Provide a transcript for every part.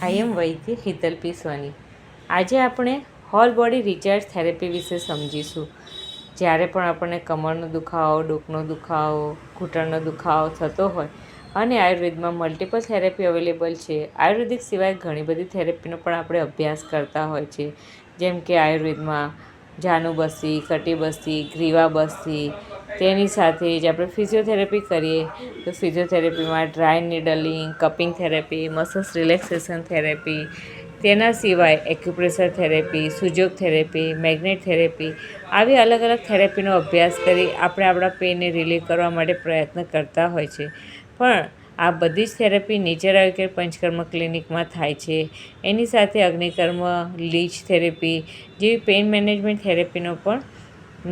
આઈ એમ વૈદ્ય હિતલ પી સોની. આજે આપણે hall body recharge therapy વિશે સમજીશું. જ્યારે પણ આપણને કમરનો દુખાવો, ડોકનો દુખાવો, ઘૂંટણનો દુખાવો થતો હોય અને આયુર્વેદમાં મલ્ટિપલ થેરેપી અવેલેબલ છે. આયુર્વેદિક સિવાય ઘણી બધી થેરેપીનો પણ આપણે અભ્યાસ કરતા હોય છે. જેમ કે આયુર્વેદમાં જાનુબસ્તી, કટિબસ્તી, ગ્રીવાબસ્તી, તેની સાથે જ આપણે ફિઝિયોથેરેપી કરીએ તો ફિઝિયોથેરેપીમાં dry needling, cupping therapy, muscles relaxation therapy, તેના સિવાય acupressure therapy, sujok therapy, magnet therapy, આવી અલગ અલગ થેરેપીનો અભ્યાસ કરી આપણે આપણા પેઇનને રિલીવ કરવા માટે પ્રયત્ન કરતા હોય છે. પણ આ બધી જ થેરેપી નેચર આયુર્વેદ પંચકર્મ ક્લિનિકમાં થાય છે. એની સાથે અગ્નિકર્મ, લીચ થેરેપી જેવી પેઇન મેનેજમેન્ટ થેરેપીનો પણ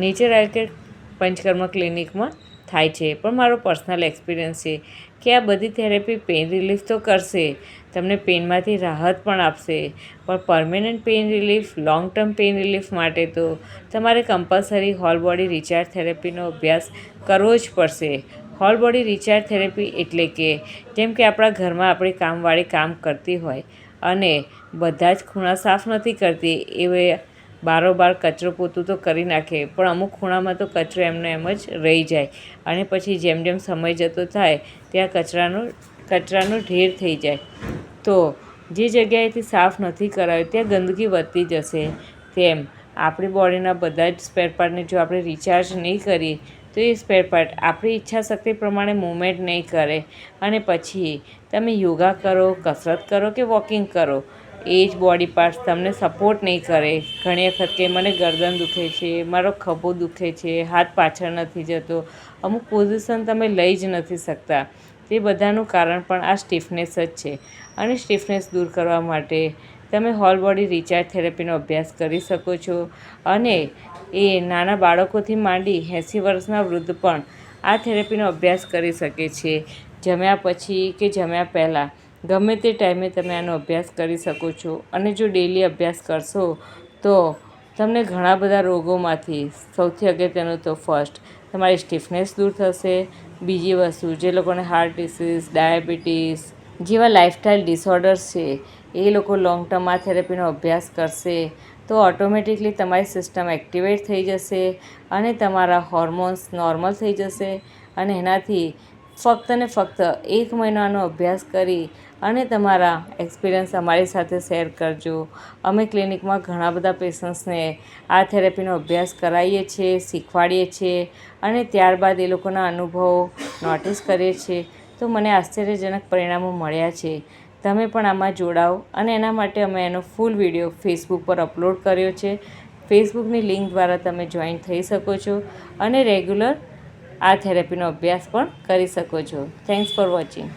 નેચર આયુર્વેદ પંચકર્મ ક્લિનિકમાં થાય છે. પણ મારો પર્સનલ એક્સપિરિયન્સ છે કે આ બધી થેરેપી પેઇન રિલીફ તો કરશે, તમને પેઇનમાંથી રાહત પણ આપશે, પણ permanent pain relief, long term pain relief માટે તો તમારે કમ્પલસરી હોલ બોડી રિચાર્જ થેરેપીનો અભ્યાસ કરવો જ પડશે. હોલ બોડી રિચાર્જ થેરેપી એટલે કે જેમ કે આપણા ઘરમાં આપણી કામવાળી કામ કરતી હોય અને બધા જ ખૂણા સાફ નથી કરતી, એ બારોબાર કચરો પોતું તો કરી નાખે, પણ અમુક ખૂણામાં તો કચરો એમને એમ જ રહી જાય અને પછી જેમ જેમ સમય જતો થાય ત્યાં કચરાનો ઢેર થઈ જાય. તો જે જગ્યાએથી સાફ નથી કરાયું ત્યાં ગંદકી વધતી જશે. તેમ આપણી બોડીના બધા જ સ્પેરપાર્ટને જો આપણે રિચાર્જ નહીં કરીએ તો એ સ્પેરપાર્ટ આપણી ઈચ્છાશક્તિ પ્રમાણે મૂવમેન્ટ નહીં કરે અને પછી તમે યોગા કરો, કસરત કરો કે વોકિંગ કરો, એ જ બોડી પાર્ટ્સ તમને સપોર્ટ નહીં કરે. ઘણી વખત કે મને ગરદન દુખે છે, મારો ખભો દુખે છે, હાથ પાછળ નથી જતો, અમુક પોઝિશન તમે લઈ જ નથી શકતા. તે બધાનું કારણ પણ આ સ્ટીફનેસ જ છે અને સ્ટીફનેસ દૂર કરવા માટે તમે હોલ બોડી રિચાર્જ થેરેપીનો અભ્યાસ કરી શકો છો. અને એ નાના બાળકોથી માંડી 80 વર્ષના વૃદ્ધ પણ આ થેરેપીનો અભ્યાસ કરી શકે છે. જમ્યા પછી કે જમ્યા પહેલાં ગમે તે ટાઈમે તમે આનો અભ્યાસ કરી શકો છો અને જો ડેલી અભ્યાસ કરશો તો તમને ઘણા બધા રોગોમાંથી સૌથી અગત્યનું તો ફર્સ્ટ તમારી સ્ટીફનેસ દૂર થશે. બીજી વસ્તુ, જે લોકોને હાર્ટ ડિસીઝ, ડાયાબિટીસ જેવા લાઇફસ્ટાઇલ ડિસઓર્ડર્સ છે એ લોકો લોંગ ટર્મ આ થેરેપીનો અભ્યાસ કરશે તો ઓટોમેટિકલી તમારી સિસ્ટમ એક્ટિવેટ થઈ જશે અને તમારા હોર્મોન્સ નોર્મલ થઈ જશે. અને એનાથી ફક્ત ને ફક્ત 1 મહિનો આનો અભ્યાસ કરી અને તમારા એક્સપિરિયન્સ અમારી સાથે શેર કરજો. અમે ક્લિનિકમાં ઘણા બધા પેશન્ટ્સને આ થેરેપીનો અભ્યાસ કરાવીએ છીએ, શીખવાડીએ છીએ અને ત્યારબાદ એ લોકોના અનુભવો નોટિસ કરીએ છીએ તો મને આશ્ચર્યજનક પરિણામો મળ્યા છે. તમે પણ આમાં જોડાઓ અને એના માટે અમે એનો ફૂલ વિડીયો ફેસબુક પર અપલોડ કર્યો છે. ફેસબુકની લિંક દ્વારા તમે જોઈન થઈ શકો છો અને રેગ્યુલર આ થેરેપીનો અભ્યાસ પણ કરી શકો છો. Thanks for watching.